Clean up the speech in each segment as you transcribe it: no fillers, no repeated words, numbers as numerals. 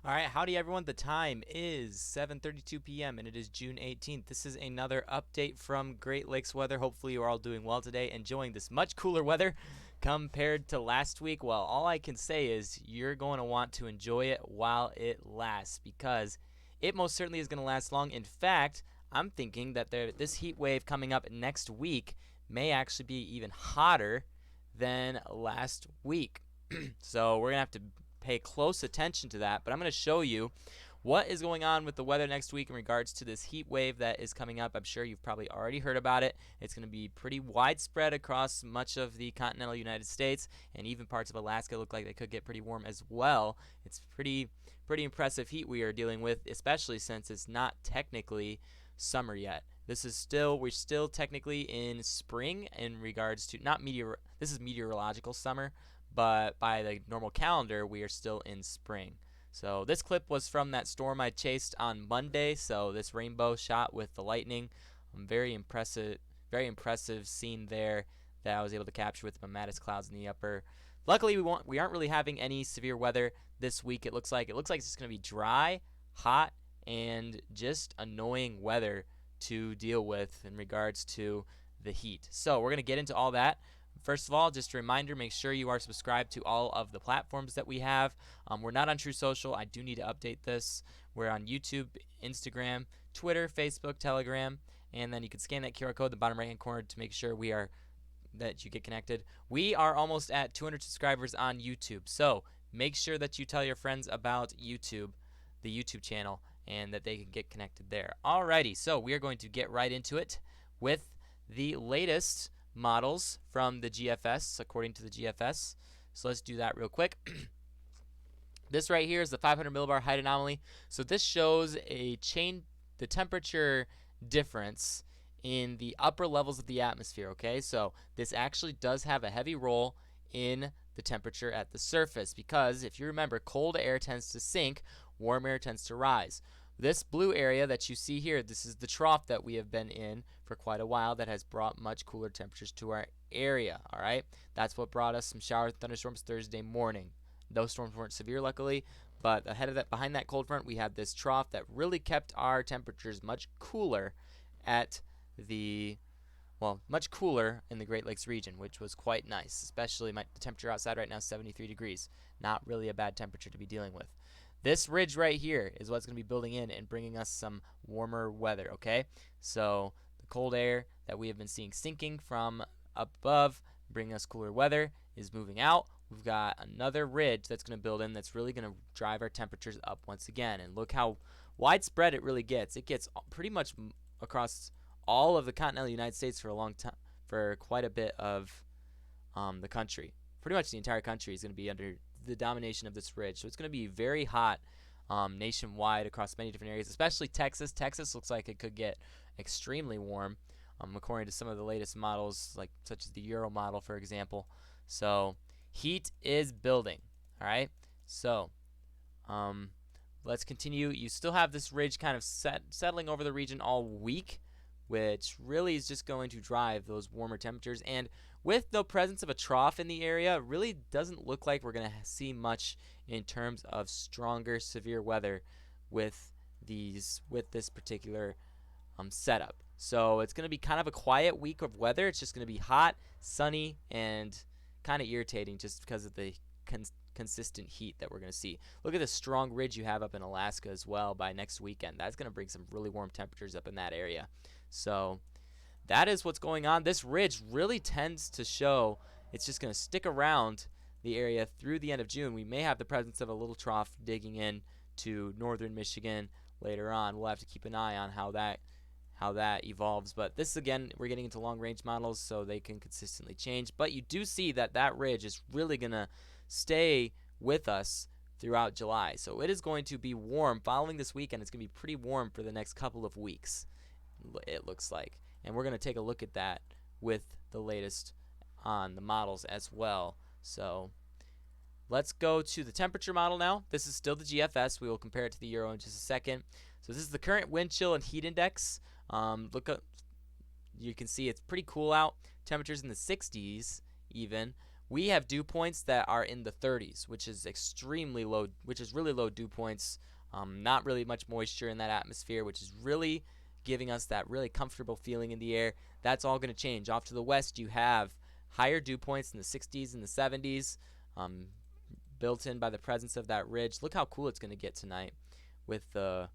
All right, howdy everyone. The time is 7:32 p.m. and it is June 18th. This is another update from Great Lakes Weather. Hopefully you are all doing well today, enjoying this much cooler weather compared to last week. Well, all I can say is you're going to want to enjoy it while it lasts because it most certainly is going to last long. In fact, I'm thinking that this heat wave coming up next week may actually be even hotter than last week. So we're going to have to pay close attention to that, but I'm going to show you what is going on with the weather next week in regards to this heat wave that is coming up. I'm sure you've probably already heard about it. It's going to be pretty widespread across much of the continental United States, and even parts of Alaska look like they could get pretty warm as well. It's pretty impressive heat we are dealing with, especially since it's not technically summer yet. We're still technically in spring in regards to this is meteorological summer, but by the normal calendar we are still in spring. So this clip was from that storm I chased on Monday. So this rainbow shot with the lightning, very impressive scene there that I was able to capture with my Mattis clouds in the upper. Luckily we aren't really having any severe weather this week. It looks like it's just going to be dry, hot, and just annoying weather to deal with in regards to the heat. So we're going to get into all that. First of all, just a reminder, make sure you are subscribed to all of the platforms that we have. We're not on True Social. I do need to update this. We're on YouTube, Instagram, Twitter, Facebook, Telegram, and then you can scan that QR code in the bottom right-hand corner to make sure that you get connected. We are almost at 200 subscribers on YouTube, so make sure that you tell your friends about YouTube, the YouTube channel, and that they can get connected there. Alrighty, so we are going to get right into it with the latest models from the GFS, according to the GFS. So let's do that real quick. This right here is the 500 millibar height anomaly. So this shows the temperature difference in the upper levels of the atmosphere. Okay, so this actually does have a heavy role in the temperature at the surface because if you remember, cold air tends to sink, warm air tends to rise. This blue area that you see here, this is the trough that we have been in for quite a while that has brought much cooler temperatures to our area. All right, that's what brought us some showers and thunderstorms Thursday morning. Those storms weren't severe, luckily, but behind that cold front, we have this trough that really kept our temperatures much cooler much cooler in the Great Lakes region, which was quite nice. Especially the temperature outside right now is 73 degrees. Not really a bad temperature to be dealing with. This ridge right here is what's going to be building in and bringing us some warmer weather, okay? So the cold air that we have been seeing sinking from up above, bringing us cooler weather, is moving out. We've got another ridge that's going to build in that's really going to drive our temperatures up once again. And look how widespread it really gets. It gets pretty much across all of the continental United States for a long time, for quite a bit of the country. Pretty much the entire country is going to be under the domination of this ridge. So it's going to be very hot nationwide across many different areas, especially Texas. Texas looks like it could get extremely warm according to some of the latest models, such as the Euro model, for example. So heat is building. All right, so let's continue. You still have this ridge kind of settling over the region all week, which really is just going to drive those warmer temperatures. And with the presence of a trough in the area, it really doesn't look like we're going to see much in terms of stronger severe weather with this particular setup. So it's going to be kind of a quiet week of weather. It's just going to be hot, sunny, and kind of irritating just because of the consistent heat that we're going to see. Look at the strong ridge you have up in Alaska as well by next weekend. That's going to bring some really warm temperatures up in that area. So that is what's going on. This ridge really tends to show it's just going to stick around the area through the end of June. We may have the presence of a little trough digging in to northern Michigan later on. We'll have to keep an eye on how that evolves. But this, again, we're getting into long-range models, so they can consistently change. But you do see that ridge is really going to stay with us throughout July. So it is going to be warm following this weekend. It's going to be pretty warm for the next couple of weeks, it looks like. And we're going to take a look at that with the latest on the models as well. So let's go to the temperature model now. This is still the GFS. We will compare it to the Euro in just a second. So this is the current wind chill and heat index. You can see it's pretty cool out. Temperatures in the 60s even, we have dew points that are in the 30s, which is extremely low, which is really low dew points. Not really much moisture in that atmosphere, which is really giving us that really comfortable feeling in the air. That's all going to change. Off to the west, you have higher dew points in the 60s and the 70s, built in by the presence of that ridge. Look how cool it's going to get tonight with the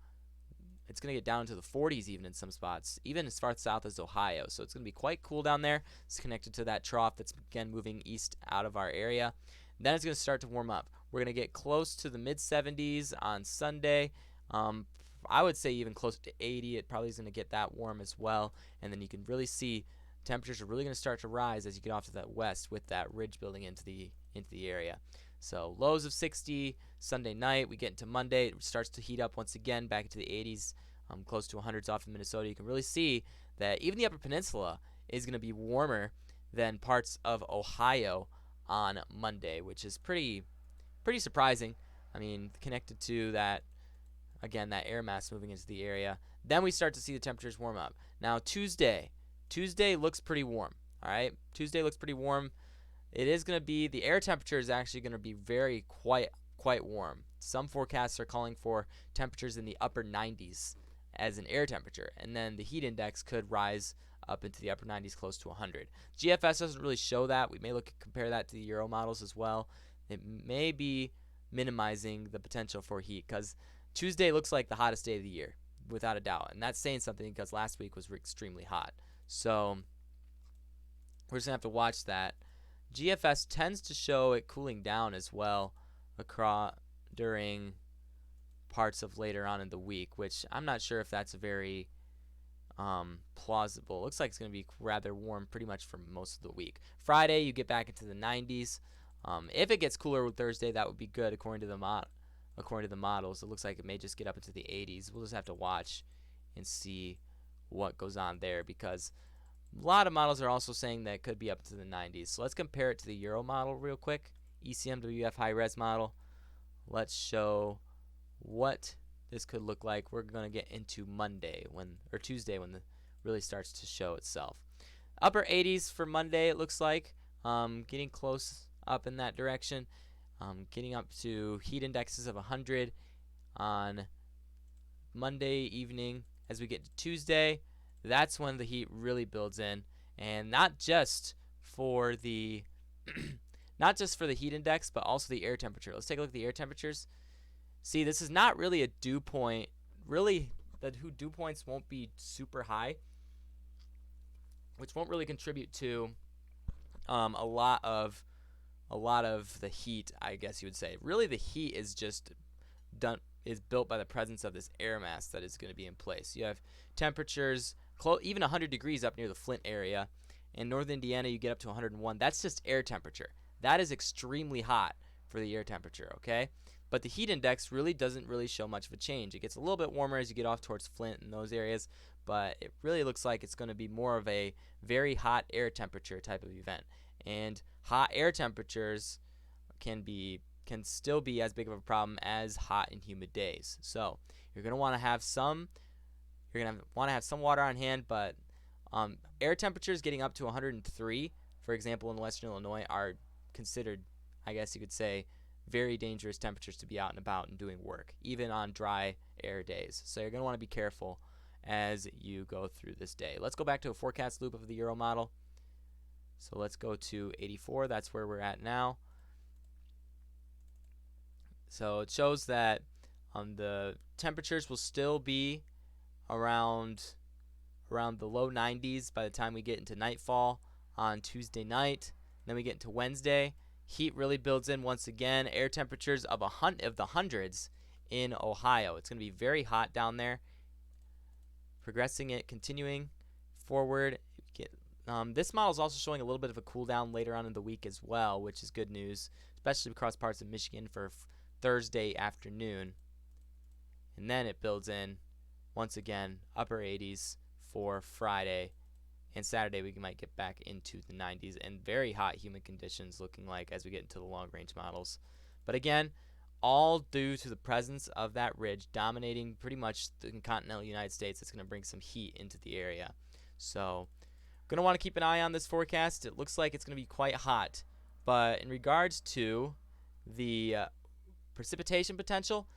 it's going to get down to the 40s even in some spots, even as far south as Ohio. So it's going to be quite cool down there. It's connected to that trough that's, again, moving east out of our area. Then it's going to start to warm up. We're going to get close to the mid-70s on Sunday. I would say even close to 80. It probably is going to get that warm as well. And then you can really see temperatures are really going to start to rise as you get off to that west with that ridge building into the area. So lows of 60 Sunday night. We get into Monday. It starts to heat up once again back into the 80s, close to 100s off of Minnesota. You can really see that even the Upper Peninsula is going to be warmer than parts of Ohio on Monday, which is pretty surprising. I mean, connected to that, again, that air mass moving into the area. Then we start to see the temperatures warm up. Now Tuesday looks pretty warm. All right, Tuesday looks pretty warm. It is going to be, the air temperature is actually going to be quite warm. Some forecasts are calling for temperatures in the upper 90s as an air temperature, and then the heat index could rise up into the upper 90s, close to 100. GFS doesn't really show that. We may compare that to the Euro models as well. It may be minimizing the potential for heat because Tuesday looks like the hottest day of the year, without a doubt, and that's saying something because last week was extremely hot. So we're just going to have to watch that. GFS tends to show it cooling down as well during parts of later on in the week, which I'm not sure if that's very plausible. Looks like it's going to be rather warm pretty much for most of the week. Friday, you get back into the 90s. If it gets cooler with Thursday, that would be good according to the models. It looks like it may just get up into the 80s. We'll just have to watch and see what goes on there because a lot of models are also saying that it could be up to the 90s. So let's compare it to the Euro model real quick. ECMWF high-res model. Let's show what this could look like. We're going to get into Tuesday when it really starts to show itself. Upper 80s for Monday, it looks like. Getting close up in that direction. Getting up to heat indexes of 100 on Monday evening. As we get to Tuesday, that's when the heat really builds in, and not just for the heat index, but also the air temperature. Let's take a look at the air temperatures. See, this is not really a dew point. Really, the dew points won't be super high, which won't really contribute to a lot of the heat, I guess you would say. Really, the heat is just built by the presence of this air mass that is going to be in place. You have temperatures even 100 degrees up near the Flint area. In northern Indiana, you get up to 101. That's just air temperature. That is extremely hot for the air temperature, okay? But the heat index really doesn't show much of a change. It gets a little bit warmer as you get off towards Flint and those areas, but it really looks like it's going to be more of a very hot air temperature type of event. And hot air temperatures can still be as big of a problem as hot and humid days. So you're going to want to have some water on hand, but air temperatures getting up to 103, for example, in western Illinois, are considered, I guess you could say, very dangerous temperatures to be out and about and doing work, even on dry air days. So you're going to want to be careful as you go through this day. Let's go back to a forecast loop of the Euro model. So let's go to 84. That's where we're at now. So it shows that the temperatures will still be around the low 90s by the time we get into nightfall on Tuesday night. Then we get into Wednesday. Heat really builds in once again. Air temperatures of the hundreds in Ohio. It's going to be very hot down there. Continuing forward. This model is also showing a little bit of a cool down later on in the week as well, which is good news, especially across parts of Michigan for Thursday afternoon. And then it builds in once again upper 80s for Friday, and Saturday we might get back into the 90s and very hot humid conditions looking like as we get into the long range models. But again, all due to the presence of that ridge dominating pretty much the continental United States. It's going to bring some heat into the area. So going to want to keep an eye on this forecast. It looks like it's going to be quite hot, But in regards to the precipitation potential,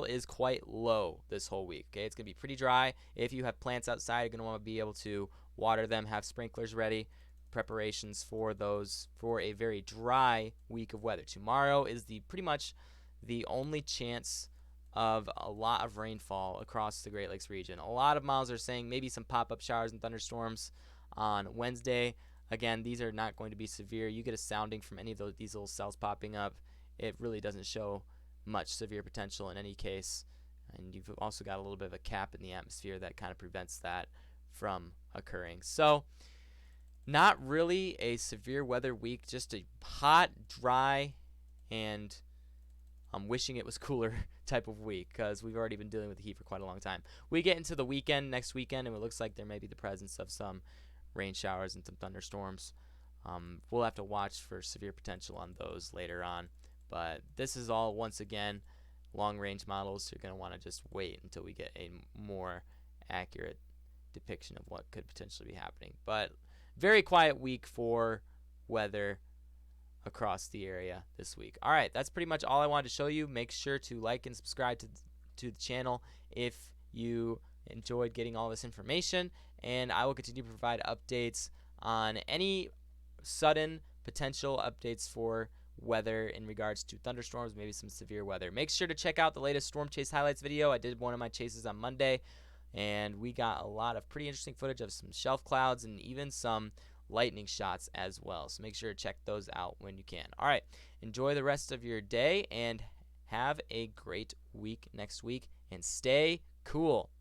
is quite low this whole week. Okay, it's going to be pretty dry. If you have plants outside, you're going to want to be able to water them, have sprinklers ready, preparations for those for a very dry week of weather. Tomorrow is pretty much the only chance of a lot of rainfall across the Great Lakes region. A lot of models are saying maybe some pop-up showers and thunderstorms on Wednesday. Again, these are not going to be severe. You get a sounding from any of these little cells popping up, it really doesn't show much severe potential in any case. And you've also got a little bit of a cap in the atmosphere that kind of prevents that from occurring. So not really a severe weather week, just a hot, dry, and I'm wishing it was cooler type of week because we've already been dealing with the heat for quite a long time. We get into the weekend, next weekend, and it looks like there may be the presence of some rain showers and some thunderstorms. We'll have to watch for severe potential on those later on. But this is all, once again, long-range models. You're going to want to just wait until we get a more accurate depiction of what could potentially be happening. But very quiet week for weather across the area this week. All right, that's pretty much all I wanted to show you. Make sure to like and subscribe to the channel if you enjoyed getting all this information, and I will continue to provide updates on any sudden potential updates for weather in regards to thunderstorms, maybe some severe weather. Make sure to check out the latest storm chase highlights video. I did one of my chases on Monday, and we got a lot of pretty interesting footage of some shelf clouds and even some lightning shots as well. So make sure to check those out when you can. All right, enjoy the rest of your day and have a great week next week, and stay cool.